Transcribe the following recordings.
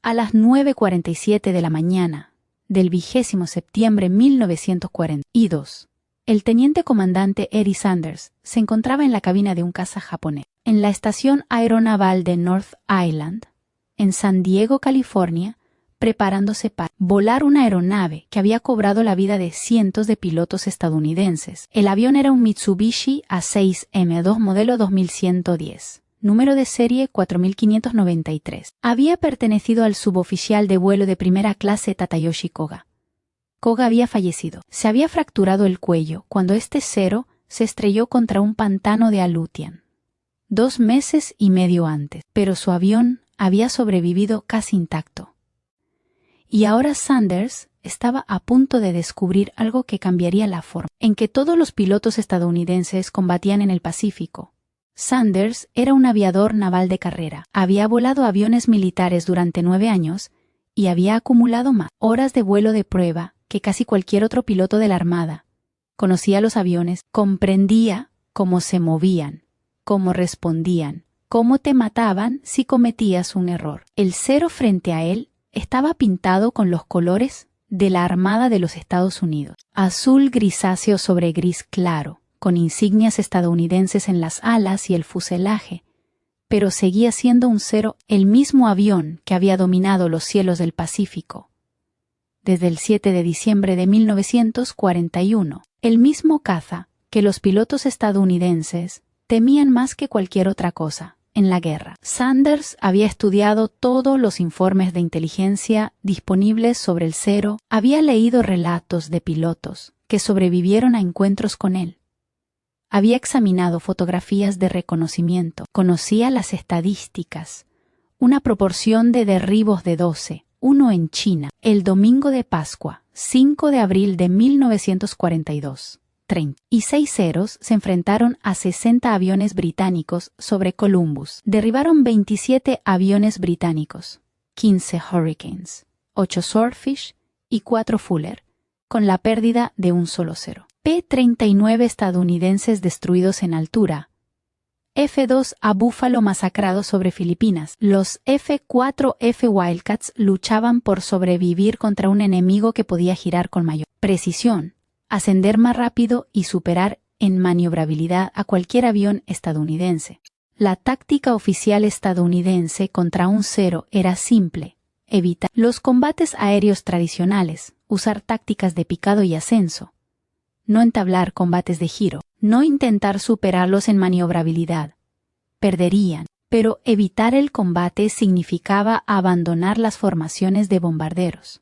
A las 9:47 de la mañana del 20 septiembre de 1942, el teniente comandante Eddie Sanders se encontraba en la cabina de un caza japonés, en la estación aeronaval de North Island, en San Diego, California, preparándose para volar una aeronave que había cobrado la vida de cientos de pilotos estadounidenses. El avión era un Mitsubishi A6M2 modelo 2110. Número de serie 4593. Había pertenecido al suboficial de vuelo de primera clase Tadayoshi Koga. Koga había fallecido. Se había fracturado el cuello cuando este Zero se estrelló contra un pantano de Aleutian 2 meses y medio antes, pero su avión había sobrevivido casi intacto. Y ahora Sanders estaba a punto de descubrir algo que cambiaría la forma en que todos los pilotos estadounidenses combatían en el Pacífico. Sanders era un aviador naval de carrera. Había volado aviones militares durante 9 años y había acumulado más horas de vuelo de prueba que casi cualquier otro piloto de la Armada. Conocía los aviones, comprendía cómo se movían, cómo respondían, cómo te mataban si cometías un error. El Zero frente a él estaba pintado con los colores de la Armada de los Estados Unidos. Azul grisáceo sobre gris claro, con insignias estadounidenses en las alas y el fuselaje, pero seguía siendo un Zero, el mismo avión que había dominado los cielos del Pacífico desde el 7 de diciembre de 1941, el mismo caza que los pilotos estadounidenses temían más que cualquier otra cosa en la guerra. Sanders había estudiado todos los informes de inteligencia disponibles sobre el Zero, había leído relatos de pilotos que sobrevivieron a encuentros con él. Había examinado fotografías de reconocimiento, conocía las estadísticas, una proporción de derribos de 12, uno en China, el domingo de Pascua, 5 de abril de 1942. 30. Y 6 Zeros se enfrentaron a 60 aviones británicos sobre Columbus. Derribaron 27 aviones británicos, 15 Hurricanes, 8 Swordfish y 4 Fuller, con la pérdida de un solo Zero. P-39 estadounidenses destruidos en altura. F-2 a Buffalo masacrados sobre Filipinas. Los F-4F Wildcats luchaban por sobrevivir contra un enemigo que podía girar con mayor precisión, ascender más rápido y superar en maniobrabilidad a cualquier avión estadounidense. La táctica oficial estadounidense contra un Zero era simple: evitar los combates aéreos tradicionales, usar tácticas de picado y ascenso, no entablar combates de giro, no intentar superarlos en maniobrabilidad. Perderían, pero evitar el combate significaba abandonar las formaciones de bombarderos.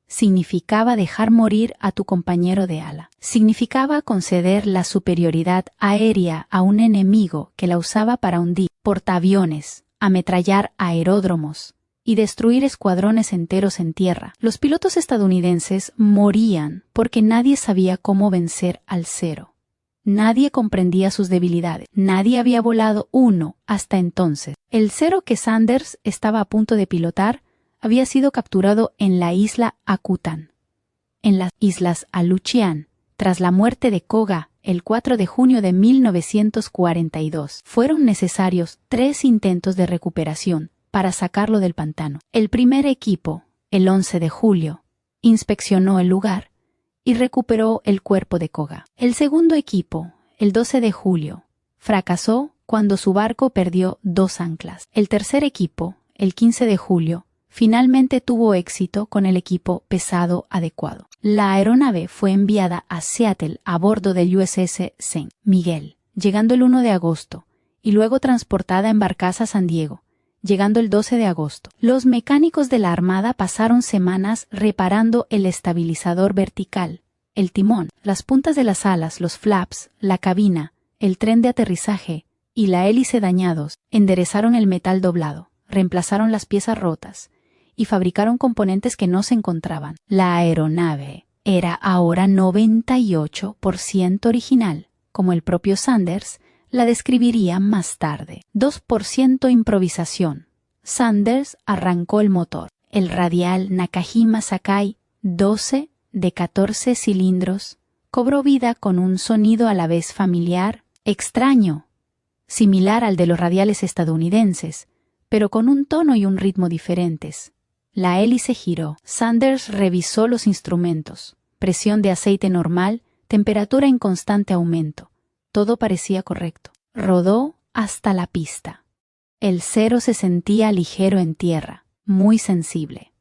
Significaba dejar morir a tu compañero de ala. Significaba conceder la superioridad aérea a un enemigo que la usaba para hundir portaaviones, ametrallar aeródromos y destruir escuadrones enteros en tierra. Los pilotos estadounidenses morían porque nadie sabía cómo vencer al Zero. Nadie comprendía sus debilidades. Nadie había volado uno hasta entonces. El Zero que Sanders estaba a punto de pilotar había sido capturado en la isla Akutan, en las islas Aleutian, tras la muerte de Koga el 4 de junio de 1942. Fueron necesarios 3 intentos de recuperación para sacarlo del pantano. El primer equipo, el 11 de julio, inspeccionó el lugar y recuperó el cuerpo de Koga. El segundo equipo, el 12 de julio, fracasó cuando su barco perdió 2 anclas. El tercer equipo, el 15 de julio, finalmente tuvo éxito con el equipo pesado adecuado. La aeronave fue enviada a Seattle a bordo del USS St. Miguel, llegando el 1 de agosto, y luego transportada en barcaza a San Diego, llegando el 12 de agosto. Los mecánicos de la Armada pasaron semanas reparando el estabilizador vertical, el timón, las puntas de las alas, los flaps, la cabina, el tren de aterrizaje y la hélice dañados, enderezaron el metal doblado, reemplazaron las piezas rotas y fabricaron componentes que no se encontraban. La aeronave era ahora 98% original, como el propio Sanders la describiría más tarde. 2% improvisación. Sanders arrancó el motor. El radial Nakajima Sakai 12 de 14 cilindros cobró vida con un sonido a la vez familiar, extraño, similar al de los radiales estadounidenses, pero con un tono y un ritmo diferentes. La hélice giró. Sanders revisó los instrumentos. Presión de aceite normal, temperatura en constante aumento. Todo parecía correcto. Rodó hasta la pista. El Zero se sentía ligero en tierra, muy sensible.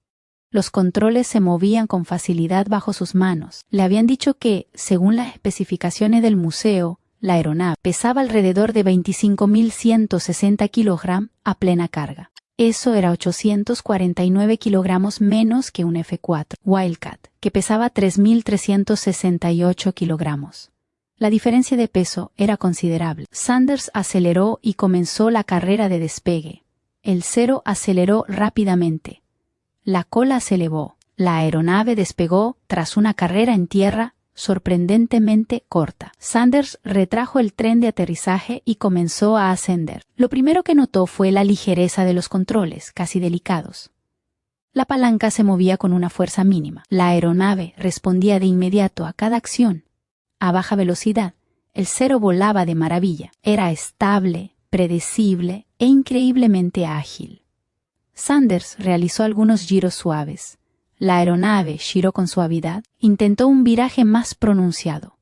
Los controles se movían con facilidad bajo sus manos. Le habían dicho que, según las especificaciones del museo, la aeronave pesaba alrededor de 25.160 kilogramos a plena carga. Eso era 849 kilogramos menos que un F-4 Wildcat, que pesaba 3.368 kilogramos. La diferencia de peso era considerable. Sanders aceleró y comenzó la carrera de despegue. El Zero aceleró rápidamente. La cola se elevó. La aeronave despegó tras una carrera en tierra sorprendentemente corta. Sanders retrajo el tren de aterrizaje y comenzó a ascender. Lo primero que notó fue la ligereza de los controles, casi delicados. La palanca se movía con una fuerza mínima. La aeronave respondía de inmediato a cada acción. A baja velocidad, el Zero volaba de maravilla. Era estable, predecible e increíblemente ágil. Sanders realizó algunos giros suaves. La aeronave giró con suavidad. Intentó un viraje más pronunciado.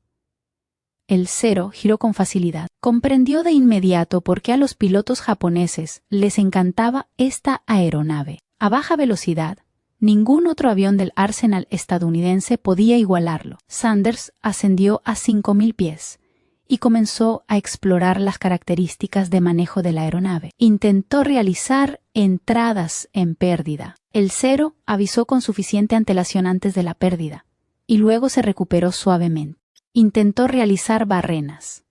El Zero giró con facilidad. Comprendió de inmediato por qué a los pilotos japoneses les encantaba esta aeronave. A baja velocidad, ningún otro avión del arsenal estadounidense podía igualarlo. Sanders ascendió a 5.000 pies y comenzó a explorar las características de manejo de la aeronave. Intentó realizar entradas en pérdida. El Zero avisó con suficiente antelación antes de la pérdida y luego se recuperó suavemente. Intentó realizar barrenas.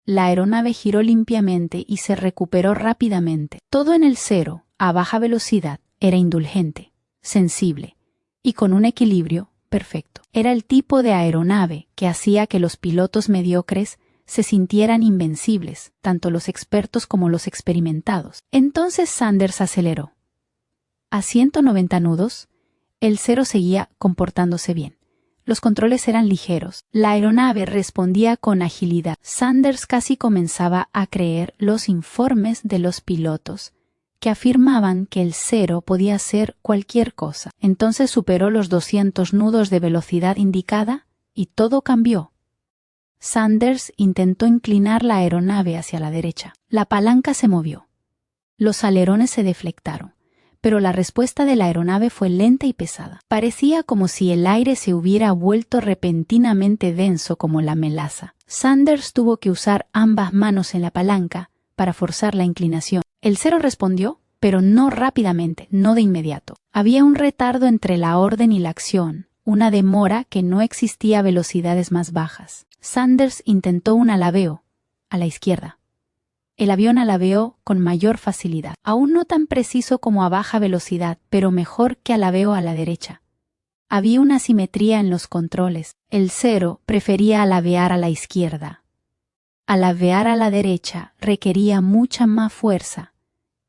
La aeronave giró limpiamente y se recuperó rápidamente. Todo en el Zero, a baja velocidad, era indulgente, sensible y con un equilibrio perfecto. Era el tipo de aeronave que hacía que los pilotos mediocres se sintieran invencibles, tanto los expertos como los experimentados. Entonces Sanders aceleró. A 190 nudos, el Zero seguía comportándose bien. Los controles eran ligeros. La aeronave respondía con agilidad. Sanders casi comenzaba a creer los informes de los pilotos, que afirmaban que el Zero podía hacer cualquier cosa. Entonces superó los 200 nudos de velocidad indicada y todo cambió. Sanders intentó inclinar la aeronave hacia la derecha. La palanca se movió. Los alerones se deflectaron, pero la respuesta de la aeronave fue lenta y pesada. Parecía como si el aire se hubiera vuelto repentinamente denso como la melaza. Sanders tuvo que usar ambas manos en la palanca para forzar la inclinación. El Zero respondió, pero no rápidamente, no de inmediato. Había un retardo entre la orden y la acción, una demora que no existía a velocidades más bajas. Sanders intentó un alabeo, a la izquierda. El avión alabeó con mayor facilidad, aún no tan preciso como a baja velocidad, pero mejor que alabeo a la derecha. Había una simetría en los controles. El Zero prefería alabear a la izquierda. Alabear a la derecha requería mucha más fuerza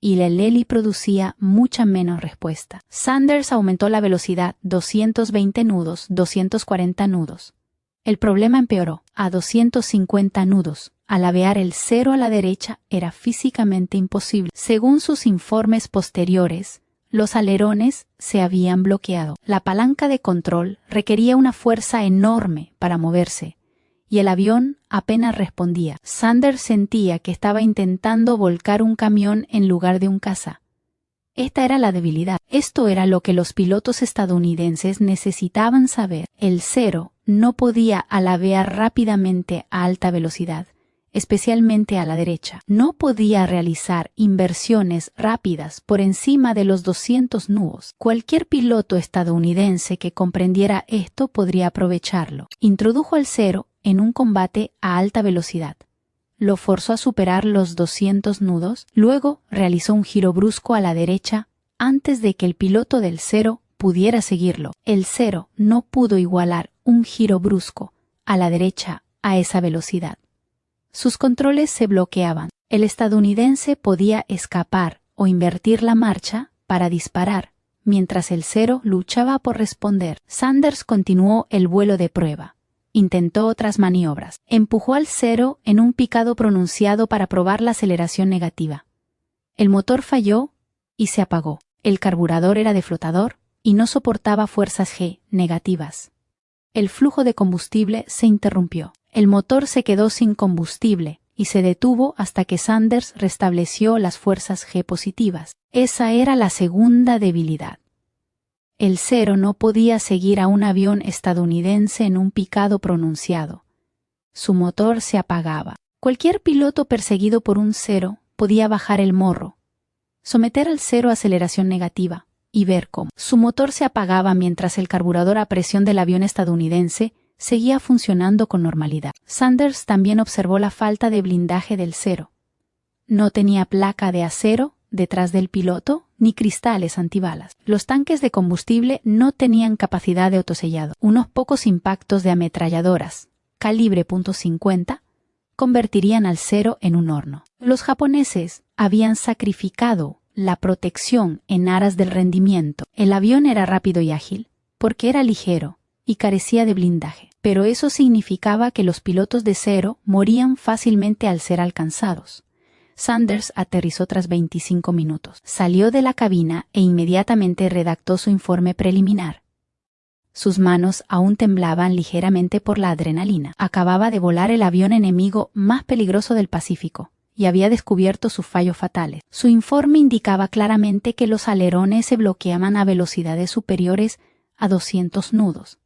y el heli producía mucha menos respuesta. Sanders aumentó la velocidad 220 nudos, 240 nudos. El problema empeoró. A 250 nudos, alabear el Zero a la derecha era físicamente imposible. Según sus informes posteriores, los alerones se habían bloqueado. La palanca de control requería una fuerza enorme para moverse, y el avión apenas respondía. Sanders sentía que estaba intentando volcar un camión en lugar de un caza. Esta era la debilidad. Esto era lo que los pilotos estadounidenses necesitaban saber. El Zero no podía alabear rápidamente a alta velocidad, especialmente a la derecha. No podía realizar inversiones rápidas por encima de los 200 nudos. Cualquier piloto estadounidense que comprendiera esto podría aprovecharlo. Introdujo al Zero en un combate a alta velocidad. Lo forzó a superar los 200 nudos, luego realizó un giro brusco a la derecha antes de que el piloto del Zero pudiera seguirlo. El Zero no pudo igualar un giro brusco a la derecha a esa velocidad. Sus controles se bloqueaban. El estadounidense podía escapar o invertir la marcha para disparar, mientras el Zero luchaba por responder. Sanders continuó el vuelo de prueba. Intentó otras maniobras. Empujó al Zero en un picado pronunciado para probar la aceleración negativa. El motor falló y se apagó. El carburador era de flotador y no soportaba fuerzas G negativas. El flujo de combustible se interrumpió. El motor se quedó sin combustible y se detuvo hasta que Sanders restableció las fuerzas G positivas. Esa era la segunda debilidad. El Zero no podía seguir a un avión estadounidense en un picado pronunciado. Su motor se apagaba. Cualquier piloto perseguido por un Zero podía bajar el morro, someter al Zero a aceleración negativa y ver cómo su motor se apagaba mientras el carburador a presión del avión estadounidense seguía funcionando con normalidad. Sanders también observó la falta de blindaje del Zero. No tenía placa de acero detrás del piloto ni cristales antibalas. Los tanques de combustible no tenían capacidad de autosellado. Unos pocos impactos de ametralladoras, calibre .50, convertirían al Zero en un horno. Los japoneses habían sacrificado la protección en aras del rendimiento. El avión era rápido y ágil, porque era ligero y carecía de blindaje. Pero eso significaba que los pilotos de Zero morían fácilmente al ser alcanzados. Sanders aterrizó tras 25 minutos. Salió de la cabina e inmediatamente redactó su informe preliminar. Sus manos aún temblaban ligeramente por la adrenalina. Acababa de volar el avión enemigo más peligroso del Pacífico y había descubierto sus fallos fatales. Su informe indicaba claramente que los alerones se bloqueaban a velocidades superiores a 200 nudos.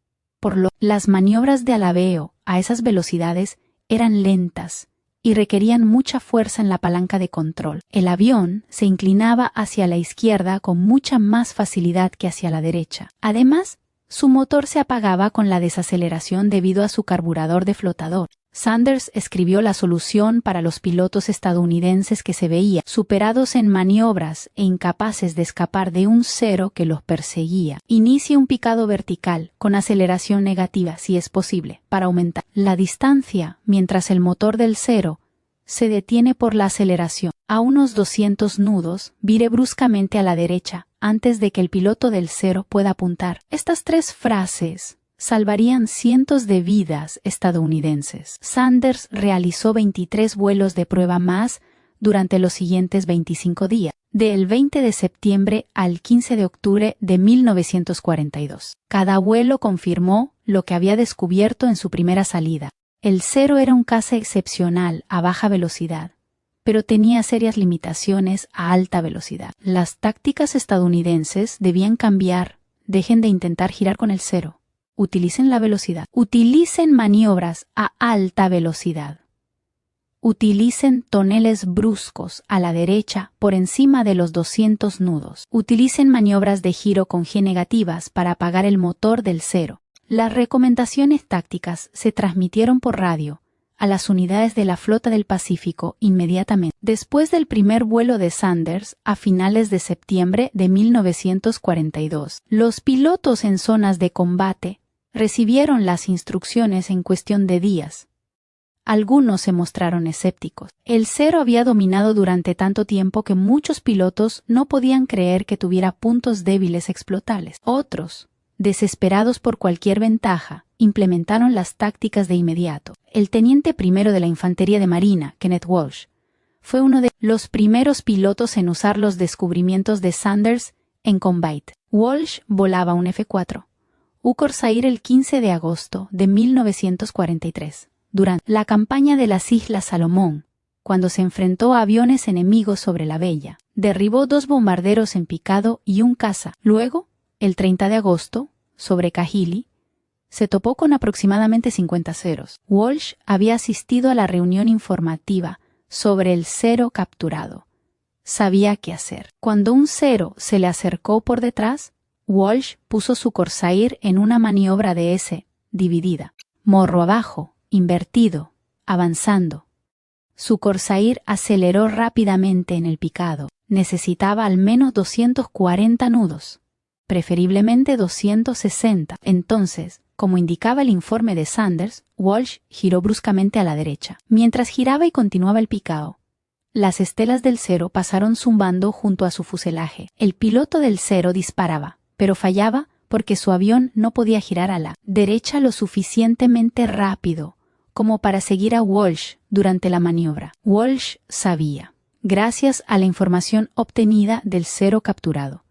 Las maniobras de alabeo a esas velocidades eran lentas y requerían mucha fuerza en la palanca de control. El avión se inclinaba hacia la izquierda con mucha más facilidad que hacia la derecha. Además, su motor se apagaba con la desaceleración debido a su carburador de flotador. Sanders escribió la solución para los pilotos estadounidenses que se veían superados en maniobras e incapaces de escapar de un Zero que los perseguía. Inicie un picado vertical con aceleración negativa, si es posible, para aumentar la distancia mientras el motor del Zero se detiene por la aceleración. A unos 200 nudos, vire bruscamente a la derecha antes de que el piloto del Zero pueda apuntar. Estas 3 frases salvarían cientos de vidas estadounidenses. Sanders realizó 23 vuelos de prueba más durante los siguientes 25 días, del 20 de septiembre al 15 de octubre de 1942. Cada vuelo confirmó lo que había descubierto en su primera salida. El Zero era un caza excepcional a baja velocidad, pero tenía serias limitaciones a alta velocidad. Las tácticas estadounidenses debían cambiar. Dejen de intentar girar con el Zero. Utilicen la velocidad. Utilicen maniobras a alta velocidad. Utilicen toneles bruscos a la derecha por encima de los 200 nudos. Utilicen maniobras de giro con G negativas para apagar el motor del Zero. Las recomendaciones tácticas se transmitieron por radio a las unidades de la Flota del Pacífico inmediatamente. Después del primer vuelo de Sanders a finales de septiembre de 1942, los pilotos en zonas de combate recibieron las instrucciones en cuestión de días. Algunos se mostraron escépticos. El Zero había dominado durante tanto tiempo que muchos pilotos no podían creer que tuviera puntos débiles explotables. Otros, desesperados por cualquier ventaja, implementaron las tácticas de inmediato. El teniente primero de la Infantería de Marina, Kenneth Walsh, fue uno de los primeros pilotos en usar los descubrimientos de Sanders en combate. Walsh volaba un F-4. Corsair el 15 de agosto de 1943, durante la campaña de las Islas Salomón, cuando se enfrentó a aviones enemigos sobre la Bella. Derribó 2 bombarderos en picado y un caza. Luego, el 30 de agosto, sobre Kahili, se topó con aproximadamente 50 Zeros. Walsh había asistido a la reunión informativa sobre el Zero capturado. Sabía qué hacer. Cuando un Zero se le acercó por detrás, Walsh puso su Corsair en una maniobra de S, dividida, morro abajo, invertido, avanzando. Su Corsair aceleró rápidamente en el picado. Necesitaba al menos 240 nudos, preferiblemente 260. Entonces, como indicaba el informe de Sanders, Walsh giró bruscamente a la derecha. Mientras giraba y continuaba el picado, las estelas del Zero pasaron zumbando junto a su fuselaje. El piloto del Zero disparaba, pero fallaba porque su avión no podía girar a la derecha lo suficientemente rápido como para seguir a Walsh durante la maniobra. Walsh sabía. gracias a la información obtenida del cero capturado,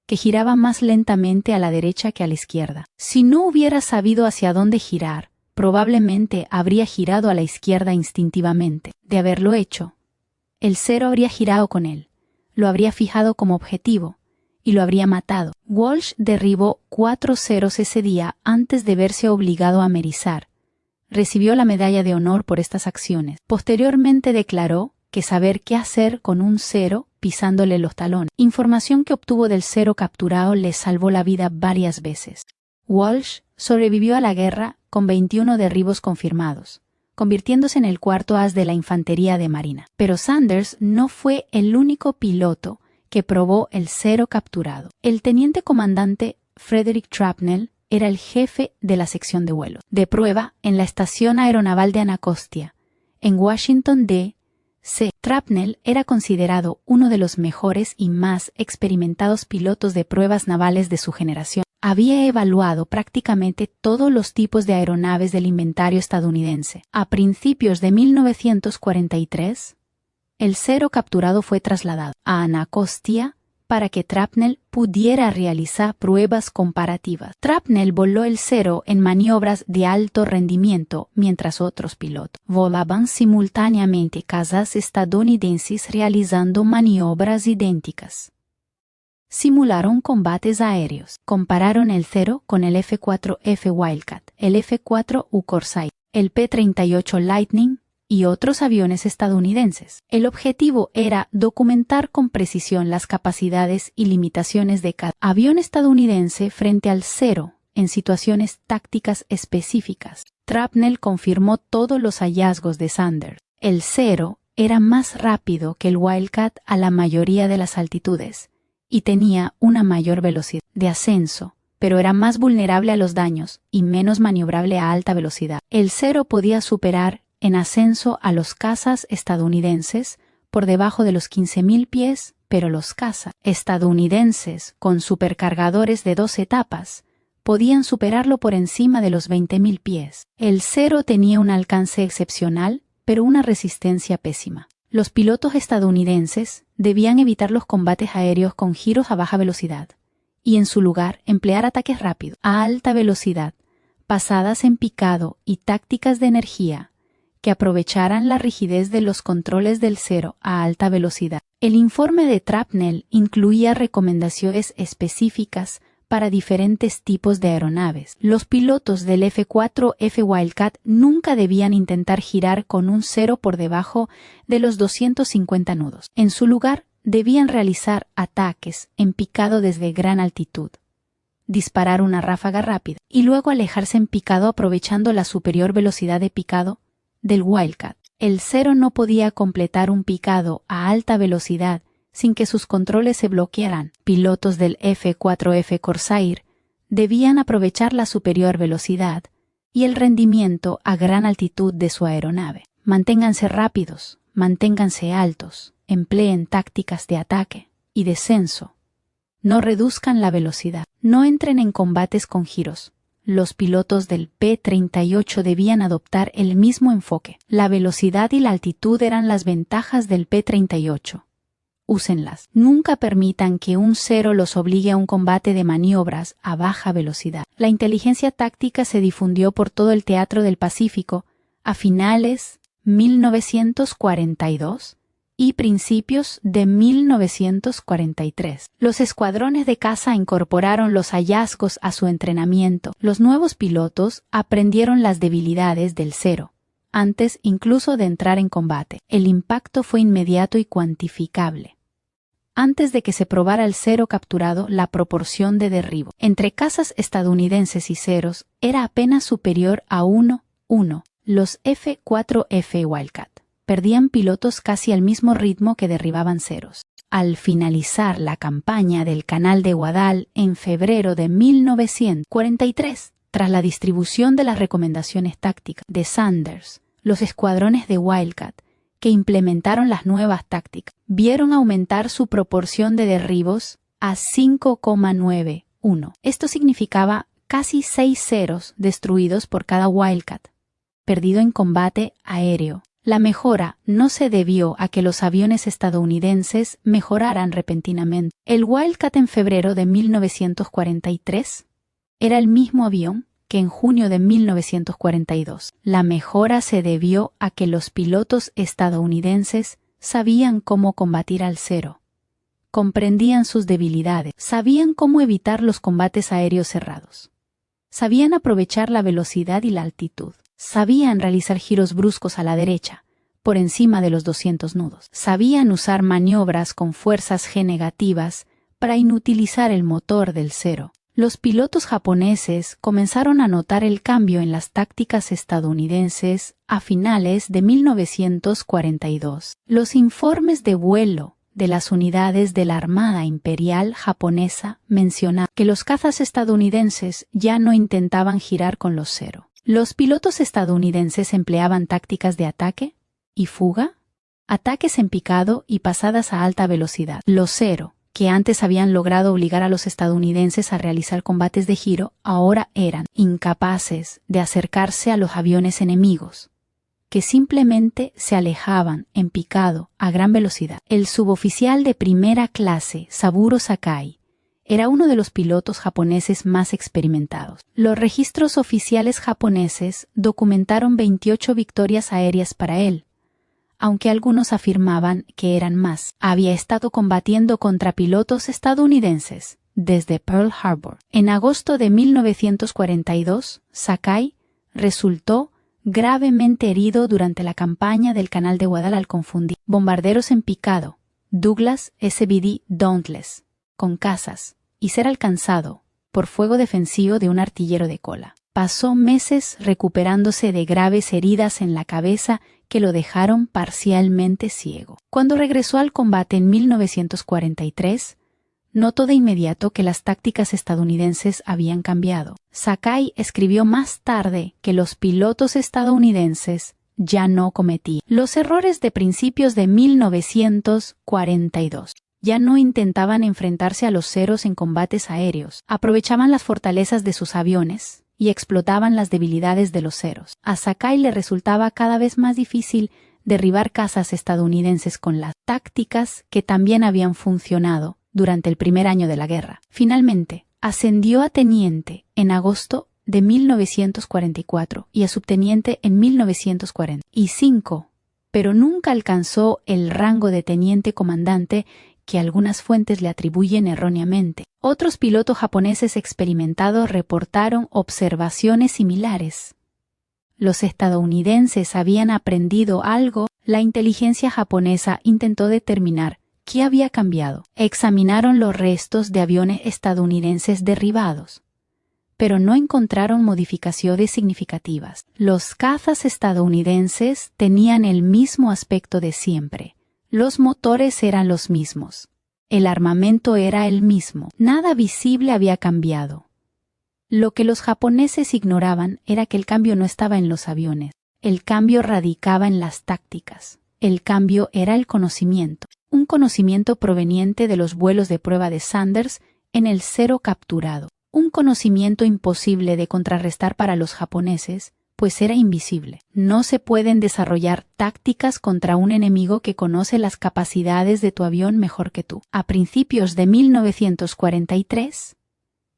que giraba más lentamente a la derecha que a la izquierda. Si no hubiera sabido hacia dónde girar, probablemente habría girado a la izquierda instintivamente. De haberlo hecho, el cero habría girado con él, lo habría fijado como objetivo y lo habría matado. Walsh derribó 4 ceros ese día antes de verse obligado a amerizar. Recibió la medalla de honor por estas acciones. Posteriormente declaró que saber qué hacer con un cero pisándole los talones, información que obtuvo del cero capturado, le salvó la vida varias veces. Walsh sobrevivió a la guerra con 21 derribos confirmados, convirtiéndose en el cuarto as de la infantería de marina. Pero Sanders no fue el único piloto que probó el cero capturado. El teniente comandante Frederick Trapnell era el jefe de la sección de vuelos de prueba en la Estación Aeronaval de Anacostia, en Washington, D.C. Trapnell era considerado uno de los mejores y más experimentados pilotos de pruebas navales de su generación. Había evaluado prácticamente todos los tipos de aeronaves del inventario estadounidense. A principios de 1943, el cero capturado fue trasladado a Anacostia para que Trapnell pudiera realizar pruebas comparativas. Trapnell voló el cero en maniobras de alto rendimiento, mientras otros pilotos volaban simultáneamente casas estadounidenses realizando maniobras idénticas. Simularon combates aéreos. Compararon el cero con el F-4F Wildcat, el F-4U Corsair, el P-38 Lightning y otros aviones estadounidenses. El objetivo era documentar con precisión las capacidades y limitaciones de cada avión estadounidense frente al cero en situaciones tácticas específicas. Trapnell confirmó todos los hallazgos de Sanders. El cero era más rápido que el Wildcat a la mayoría de las altitudes y tenía una mayor velocidad de ascenso, pero era más vulnerable a los daños y menos maniobrable a alta velocidad. El cero podía superar en ascenso a los cazas estadounidenses por debajo de los 15.000 pies, pero los cazas estadounidenses con supercargadores de 2 etapas podían superarlo por encima de los 20.000 pies. El cero tenía un alcance excepcional, pero una resistencia pésima. Los pilotos estadounidenses debían evitar los combates aéreos con giros a baja velocidad y en su lugar emplear ataques rápidos, a alta velocidad, basadas en picado y tácticas de energía que aprovecharan la rigidez de los controles del cero a alta velocidad. El informe de Trapnell incluía recomendaciones específicas para diferentes tipos de aeronaves. Los pilotos del F-4F Wildcat nunca debían intentar girar con un cero por debajo de los 250 nudos. En su lugar, debían realizar ataques en picado desde gran altitud, disparar una ráfaga rápida y luego alejarse en picado aprovechando la superior velocidad de picado del Wildcat. El cero no podía completar un picado a alta velocidad sin que sus controles se bloquearan. Pilotos del F-4F Corsair debían aprovechar la superior velocidad y el rendimiento a gran altitud de su aeronave. Manténganse rápidos, manténganse altos, empleen tácticas de ataque y descenso. No reduzcan la velocidad, no entren en combates con giros. Los pilotos del P-38 debían adoptar el mismo enfoque. La velocidad y la altitud eran las ventajas del P-38. Úsenlas. Nunca permitan que un cero los obligue a un combate de maniobras a baja velocidad. La inteligencia táctica se difundió por todo el teatro del Pacífico a finales 1942 y principios de 1943. Los escuadrones de caza incorporaron los hallazgos a su entrenamiento. Los nuevos pilotos aprendieron las debilidades del cero, antes incluso de entrar en combate. El impacto fue inmediato y cuantificable. Antes de que se probara el cero capturado, la proporción de derribo entre cazas estadounidenses y ceros era apenas superior a 1:1. Los F-4F Wildcat perdían pilotos casi al mismo ritmo que derribaban ceros. Al finalizar la campaña del Canal de Guadal en febrero de 1943, tras la distribución de las recomendaciones tácticas de Sanders, los escuadrones de Wildcat, que implementaron las nuevas tácticas, vieron aumentar su proporción de derribos a 5,91. Esto significaba casi 6 ceros destruidos por cada Wildcat perdido en combate aéreo. La mejora no se debió a que los aviones estadounidenses mejoraran repentinamente. El Wildcat en febrero de 1943 era el mismo avión que en junio de 1942. La mejora se debió a que los pilotos estadounidenses sabían cómo combatir al cero, comprendían sus debilidades, sabían cómo evitar los combates aéreos cerrados, sabían aprovechar la velocidad y la altitud, sabían realizar giros bruscos a la derecha, por encima de los 200 nudos, sabían usar maniobras con fuerzas G negativas para inutilizar el motor del cero. Los pilotos japoneses comenzaron a notar el cambio en las tácticas estadounidenses a finales de 1942. Los informes de vuelo de las unidades de la Armada Imperial japonesa mencionaban que los cazas estadounidenses ya no intentaban girar con los cero. Los pilotos estadounidenses empleaban tácticas de ataque y fuga, ataques en picado y pasadas a alta velocidad. Los cero, que antes habían logrado obligar a los estadounidenses a realizar combates de giro, ahora eran incapaces de acercarse a los aviones enemigos, que simplemente se alejaban en picado a gran velocidad. El suboficial de primera clase, Saburo Sakai, era uno de los pilotos japoneses más experimentados. Los registros oficiales japoneses documentaron 28 victorias aéreas para él, aunque algunos afirmaban que eran más. Había estado combatiendo contra pilotos estadounidenses desde Pearl Harbor. En agosto de 1942, Sakai resultó gravemente herido durante la campaña del Canal de Guadalajara al confundir bombarderos en picado, Douglas SBD Dauntless, con cazas, y ser alcanzado por fuego defensivo de un artillero de cola. Pasó meses recuperándose de graves heridas en la cabeza que lo dejaron parcialmente ciego. Cuando regresó al combate en 1943, notó de inmediato que las tácticas estadounidenses habían cambiado. Sakai escribió más tarde que los pilotos estadounidenses ya no cometían los errores de principios de 1942. Ya no intentaban enfrentarse a los ceros en combates aéreos, aprovechaban las fortalezas de sus aviones y explotaban las debilidades de los ceros. A Sakai le resultaba cada vez más difícil derribar cazas estadounidenses con las tácticas que también habían funcionado durante el primer año de la guerra. Finalmente, ascendió a teniente en agosto de 1944 y a subteniente en 1945, pero nunca alcanzó el rango de teniente comandante que algunas fuentes le atribuyen erróneamente. Otros pilotos japoneses experimentados reportaron observaciones similares. Los estadounidenses habían aprendido algo. La inteligencia japonesa intentó determinar qué había cambiado. Examinaron los restos de aviones estadounidenses derribados, pero no encontraron modificaciones significativas. Los cazas estadounidenses tenían el mismo aspecto de siempre. Los motores eran los mismos. El armamento era el mismo. Nada visible había cambiado. Lo que los japoneses ignoraban era que el cambio no estaba en los aviones. El cambio radicaba en las tácticas. El cambio era el conocimiento. Un conocimiento proveniente de los vuelos de prueba de Sanders en el cero capturado. Un conocimiento imposible de contrarrestar para los japoneses, pues era invisible. No se pueden desarrollar tácticas contra un enemigo que conoce las capacidades de tu avión mejor que tú. A principios de 1943,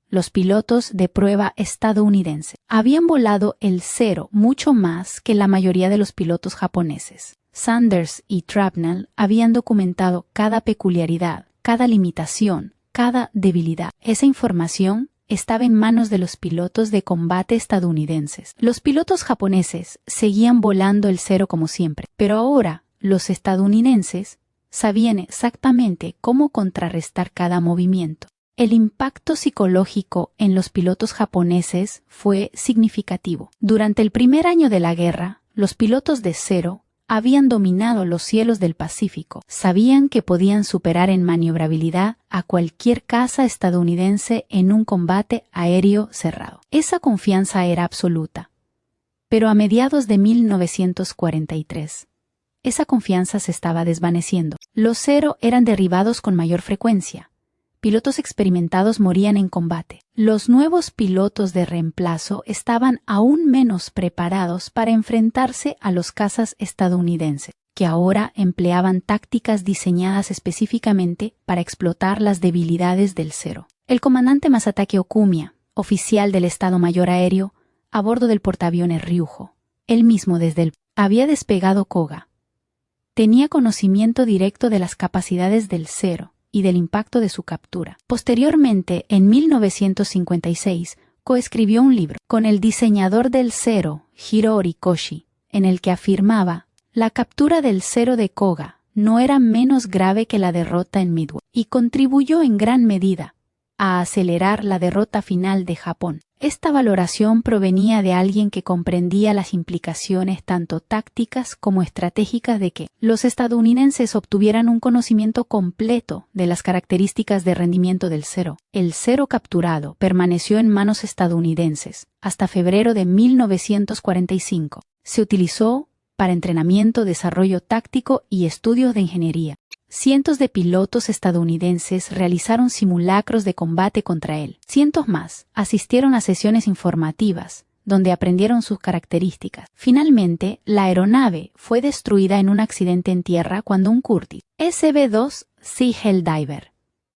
los pilotos de prueba estadounidenses habían volado el cero mucho más que la mayoría de los pilotos japoneses. Sanders y Trapnell habían documentado cada peculiaridad, cada limitación, cada debilidad. Esa información estaba en manos de los pilotos de combate estadounidenses. Los pilotos japoneses seguían volando el cero como siempre, pero ahora los estadounidenses sabían exactamente cómo contrarrestar cada movimiento. El impacto psicológico en los pilotos japoneses fue significativo. Durante el primer año de la guerra, los pilotos de cero habían dominado los cielos del Pacífico. Sabían que podían superar en maniobrabilidad a cualquier caza estadounidense en un combate aéreo cerrado. Esa confianza era absoluta. Pero a mediados de 1943, esa confianza se estaba desvaneciendo. Los cero eran derribados con mayor frecuencia. pilotos experimentados morían en combate. Los nuevos pilotos de reemplazo estaban aún menos preparados para enfrentarse a los cazas estadounidenses, que ahora empleaban tácticas diseñadas específicamente para explotar las debilidades del Zero. El comandante Masatake Okumiya, oficial del Estado Mayor Aéreo, a bordo del portaaviones Ryujo, él mismo desde el había despegado Koga. Tenía conocimiento directo de las capacidades del Zero y del impacto de su captura. Posteriormente, en 1956, coescribió un libro con el diseñador del Zero, Hiro Horikoshi, en el que afirmaba: la captura del Zero de Koga no era menos grave que la derrota en Midway, y contribuyó en gran medida a acelerar la derrota final de Japón. Esta valoración provenía de alguien que comprendía las implicaciones tanto tácticas como estratégicas de que los estadounidenses obtuvieran un conocimiento completo de las características de rendimiento del Zero. El Zero capturado permaneció en manos estadounidenses hasta febrero de 1945. Se utilizó para entrenamiento, desarrollo táctico y estudios de ingeniería. Cientos de pilotos estadounidenses realizaron simulacros de combate contra él. Cientos más asistieron a sesiones informativas, donde aprendieron sus características. Finalmente, la aeronave fue destruida en un accidente en tierra cuando un Curtiss SB-2 Sea Helldiver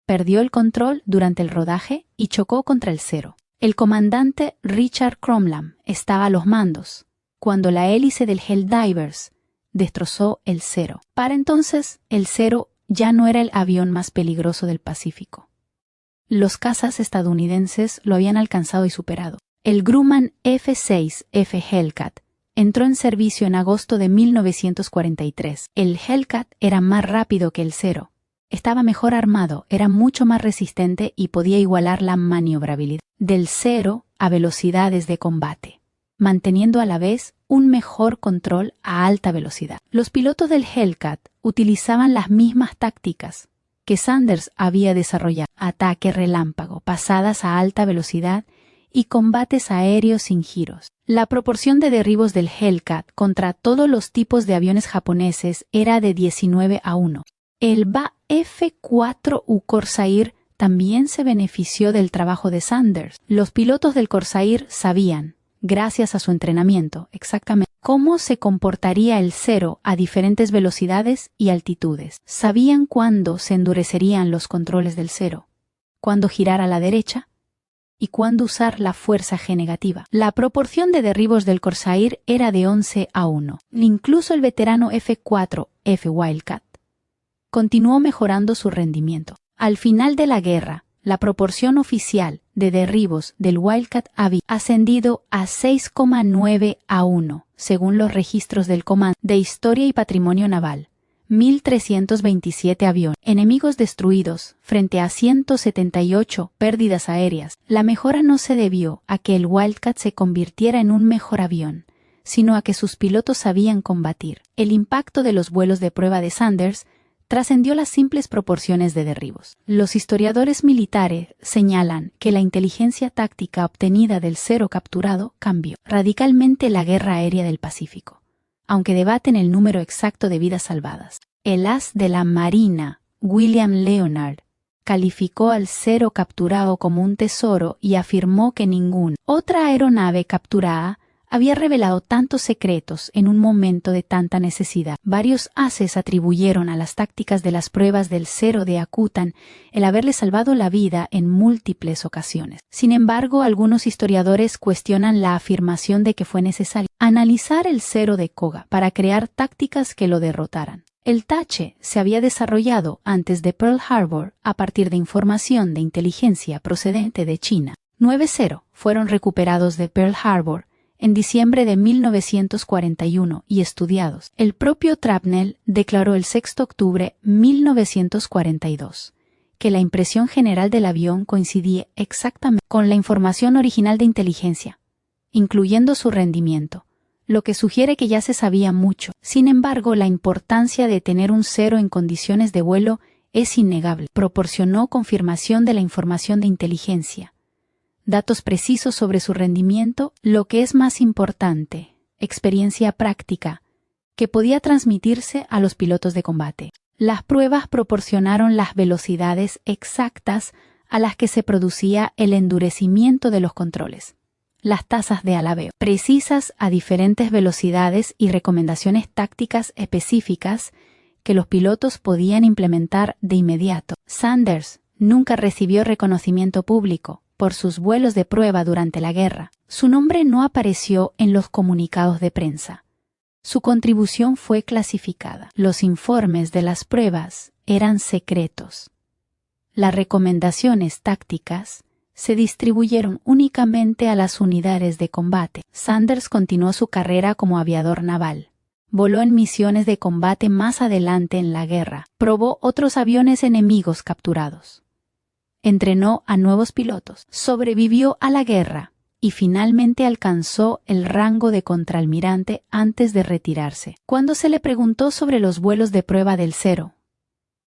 perdió el control durante el rodaje y chocó contra el Zero. El comandante Richard Cromland estaba a los mandos cuando la hélice del Helldivers destrozó el Zero. Para entonces, el Zero ya no era el avión más peligroso del Pacífico. Los cazas estadounidenses lo habían alcanzado y superado. El Grumman F-6F Hellcat entró en servicio en agosto de 1943. El Hellcat era más rápido que el Zero. Estaba mejor armado, era mucho más resistente y podía igualar la maniobrabilidad del Zero a velocidades de combate, manteniendo a la vez un mejor control a alta velocidad. Los pilotos del Hellcat utilizaban las mismas tácticas que Sanders había desarrollado: ataque relámpago, pasadas a alta velocidad y combates aéreos sin giros. La proporción de derribos del Hellcat contra todos los tipos de aviones japoneses era de 19-1. El BA F-4U Corsair también se benefició del trabajo de Sanders. Los pilotos del Corsair sabían, gracias a su entrenamiento, exactamente cómo se comportaría el Zero a diferentes velocidades y altitudes. Sabían cuándo se endurecerían los controles del Zero, cuándo girar a la derecha y cuándo usar la fuerza G negativa. La proporción de derribos del Corsair era de 11-1. Incluso el veterano F-4F Wildcat continuó mejorando su rendimiento. Al final de la guerra, la proporción oficial de derribos del Wildcat había ascendido a 6,9-1, según los registros del Comando de Historia y Patrimonio Naval. 1.327 aviones enemigos destruidos frente a 178 pérdidas aéreas. La mejora no se debió a que el Wildcat se convirtiera en un mejor avión, sino a que sus pilotos sabían combatir. El impacto de los vuelos de prueba de Sanders trascendió las simples proporciones de derribos. Los historiadores militares señalan que la inteligencia táctica obtenida del Zero capturado cambió radicalmente la guerra aérea del Pacífico, aunque debaten el número exacto de vidas salvadas. El as de la Marina, William Leonard, calificó al Zero capturado como un tesoro y afirmó que ninguna otra aeronave capturada había revelado tantos secretos en un momento de tanta necesidad. Varios ases atribuyeron a las tácticas de las pruebas del Zero de Akutan el haberle salvado la vida en múltiples ocasiones. Sin embargo, algunos historiadores cuestionan la afirmación de que fue necesario analizar el Zero de Koga para crear tácticas que lo derrotaran. El Tache se había desarrollado antes de Pearl Harbor a partir de información de inteligencia procedente de China. 9 Zero fueron recuperados de Pearl Harbor en diciembre de 1941 y estudiados. El propio Trapnell declaró el 6 de octubre de 1942 que la impresión general del avión coincidía exactamente con la información original de inteligencia, incluyendo su rendimiento, lo que sugiere que ya se sabía mucho. Sin embargo, la importancia de tener un Zero en condiciones de vuelo es innegable. Proporcionó confirmación de la información de inteligencia, datos precisos sobre su rendimiento, lo que es más importante, experiencia práctica, que podía transmitirse a los pilotos de combate. Las pruebas proporcionaron las velocidades exactas a las que se producía el endurecimiento de los controles, las tasas de alabeo, precisas a diferentes velocidades y recomendaciones tácticas específicas que los pilotos podían implementar de inmediato. Sanders nunca recibió reconocimiento público por sus vuelos de prueba durante la guerra. Su nombre no apareció en los comunicados de prensa. Su contribución fue clasificada. Los informes de las pruebas eran secretos. Las recomendaciones tácticas se distribuyeron únicamente a las unidades de combate. Sanders continuó su carrera como aviador naval. Voló en misiones de combate más adelante en la guerra. Probó otros aviones enemigos capturados. Entrenó a nuevos pilotos. Sobrevivió a la guerra y finalmente alcanzó el rango de contraalmirante antes de retirarse. Cuando se le preguntó sobre los vuelos de prueba del Zero,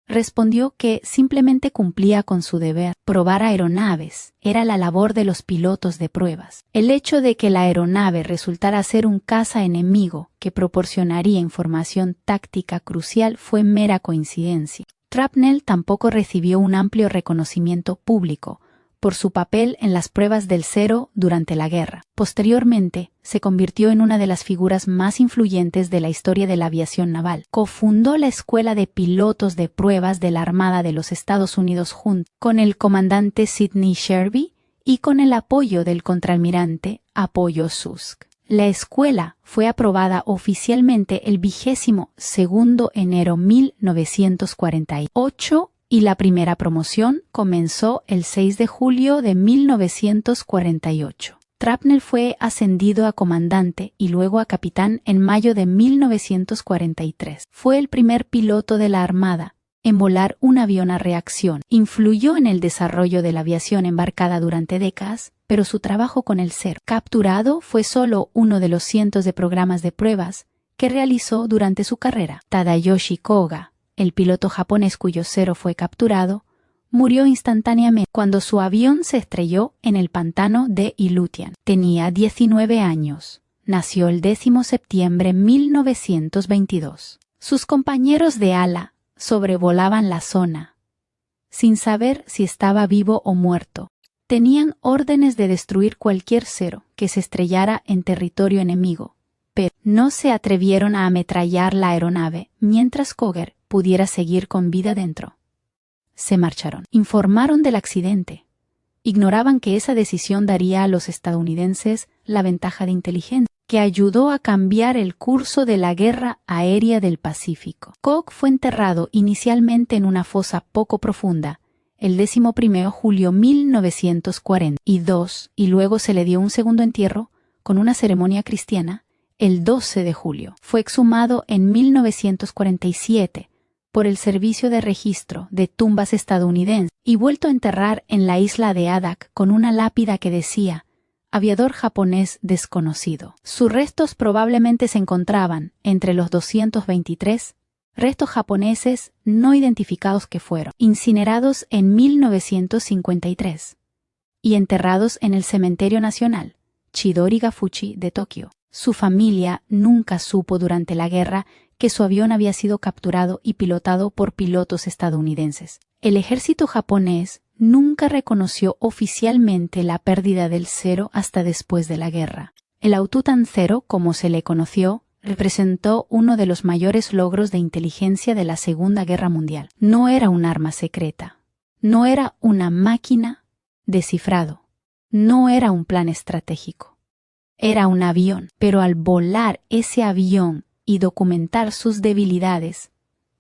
respondió que simplemente cumplía con su deber. Probar aeronaves era la labor de los pilotos de pruebas. El hecho de que la aeronave resultara ser un caza enemigo que proporcionaría información táctica crucial fue mera coincidencia. Trapnell tampoco recibió un amplio reconocimiento público por su papel en las pruebas del Zero durante la guerra. Posteriormente, se convirtió en una de las figuras más influyentes de la historia de la aviación naval. Cofundó la Escuela de Pilotos de Pruebas de la Armada de los Estados Unidos junto con el comandante Sidney Sherby y con el apoyo del contraalmirante Apollo Susk. La escuela fue aprobada oficialmente el 22 de enero de 1948 y la primera promoción comenzó el 6 de julio de 1948. Trapnell fue ascendido a comandante y luego a capitán en mayo de 1943. Fue el primer piloto de la Armada en volar un avión a reacción. Influyó en el desarrollo de la aviación embarcada durante décadas, pero su trabajo con el Zero capturado fue solo uno de los cientos de programas de pruebas que realizó durante su carrera. Tadayoshi Koga, el piloto japonés cuyo Zero fue capturado, murió instantáneamente cuando su avión se estrelló en el pantano de Ilutian. Tenía 19 años. Nació el 10 de septiembre de 1922. Sus compañeros de ala sobrevolaban la zona, sin saber si estaba vivo o muerto. Tenían órdenes de destruir cualquier Zero que se estrellara en territorio enemigo, pero no se atrevieron a ametrallar la aeronave mientras Koger pudiera seguir con vida dentro. Se marcharon. Informaron del accidente. Ignoraban que esa decisión daría a los estadounidenses la ventaja de inteligencia, que ayudó a cambiar el curso de la guerra aérea del Pacífico. Koch fue enterrado inicialmente en una fosa poco profunda, el 11 de julio de 1942, y luego se le dio un segundo entierro con una ceremonia cristiana el 12 de julio. Fue exhumado en 1947 por el Servicio de Registro de Tumbas estadounidense y vuelto a enterrar en la isla de Adak con una lápida que decía «Aviador japonés desconocido». Sus restos probablemente se encontraban entre los 223 restos japoneses no identificados que fueron incinerados en 1953 y enterrados en el Cementerio Nacional Chidori-Gafuchi de Tokio. Su familia nunca supo durante la guerra que su avión había sido capturado y pilotado por pilotos estadounidenses. El ejército japonés nunca reconoció oficialmente la pérdida del Zero hasta después de la guerra. El Aututan Zero, como se le conoció, representó uno de los mayores logros de inteligencia de la Segunda Guerra Mundial. No era un arma secreta, no era una máquina de cifrado, no era un plan estratégico. Era un avión, pero al volar ese avión y documentar sus debilidades,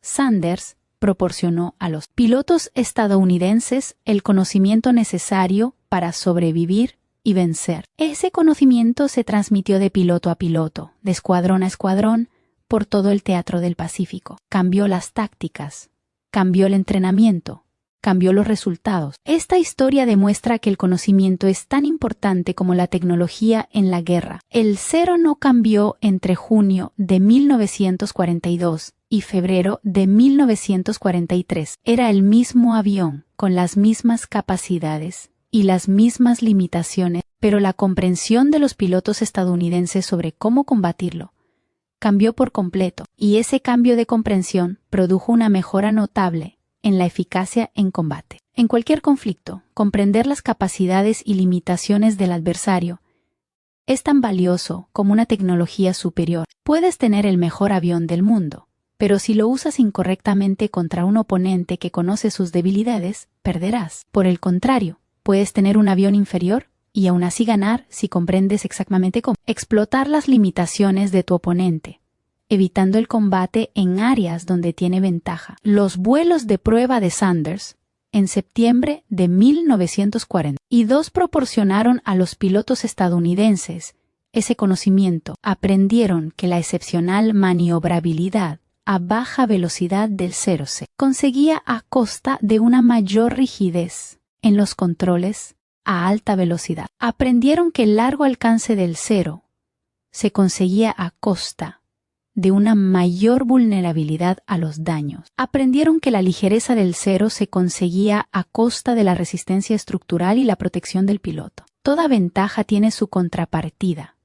Sanders proporcionó a los pilotos estadounidenses el conocimiento necesario para sobrevivir y vencer. Ese conocimiento se transmitió de piloto a piloto, de escuadrón a escuadrón, por todo el teatro del Pacífico. Cambió las tácticas, cambió el entrenamiento, cambió los resultados. Esta historia demuestra que el conocimiento es tan importante como la tecnología en la guerra. El Zero no cambió entre junio de 1942 y febrero de 1943. Era el mismo avión, con las mismas capacidades y las mismas limitaciones, pero la comprensión de los pilotos estadounidenses sobre cómo combatirlo cambió por completo, y ese cambio de comprensión produjo una mejora notable en la eficacia en combate. En cualquier conflicto, comprender las capacidades y limitaciones del adversario es tan valioso como una tecnología superior. Puedes tener el mejor avión del mundo, pero si lo usas incorrectamente contra un oponente que conoce sus debilidades, perderás. Por el contrario, puedes tener un avión inferior y aún así ganar si comprendes exactamente cómo explotar las limitaciones de tu oponente, evitando el combate en áreas donde tiene ventaja. Los vuelos de prueba de Sanders en septiembre de 1942 proporcionaron a los pilotos estadounidenses ese conocimiento. Aprendieron que la excepcional maniobrabilidad a baja velocidad del Cero se conseguía a costa de una mayor rigidez en los controles a alta velocidad. Aprendieron que el largo alcance del Cero se conseguía a costa de una mayor vulnerabilidad a los daños. Aprendieron que la ligereza del Cero se conseguía a costa de la resistencia estructural y la protección del piloto. Toda ventaja tiene su contrapartida.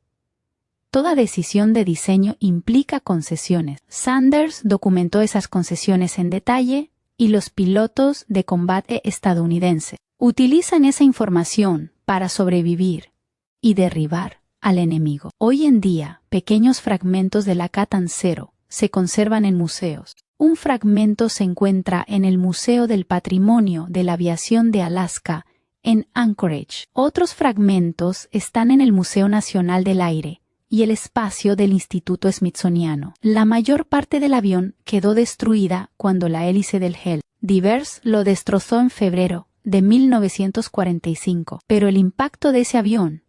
Toda decisión de diseño implica concesiones. Sanders documentó esas concesiones en detalle y los pilotos de combate estadounidenses utilizan esa información para sobrevivir y derribar al enemigo. Hoy en día, pequeños fragmentos de la K-10 se conservan en museos. Un fragmento se encuentra en el Museo del Patrimonio de la Aviación de Alaska, en Anchorage. Otros fragmentos están en el Museo Nacional del Aire y el Espacio del Instituto Smithsoniano. La mayor parte del avión quedó destruida cuando la hélice del Hell Divers lo destrozó en febrero de 1945, pero el impacto de ese avión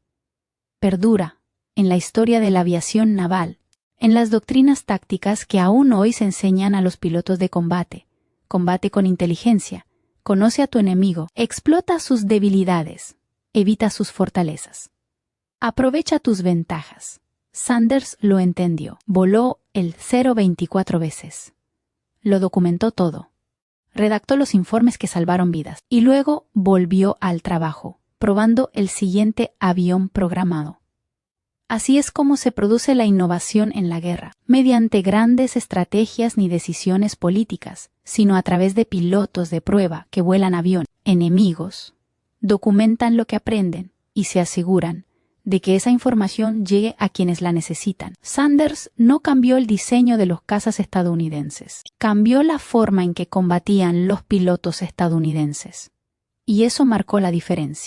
perdura en la historia de la aviación naval, en las doctrinas tácticas que aún hoy se enseñan a los pilotos de combate. Combate con inteligencia, conoce a tu enemigo, explota sus debilidades, evita sus fortalezas. Aprovecha tus ventajas. Sanders lo entendió. Voló el 0-24 veces. Lo documentó todo. Redactó los informes que salvaron vidas y luego volvió al trabajo, probando el siguiente avión programado. Así es como se produce la innovación en la guerra, mediante grandes estrategias ni decisiones políticas, sino a través de pilotos de prueba que vuelan avión. Enemigos documentan lo que aprenden y se aseguran de que esa información llegue a quienes la necesitan. Sanders no cambió el diseño de los cazas estadounidenses, cambió la forma en que combatían los pilotos estadounidenses. Y eso marcó la diferencia.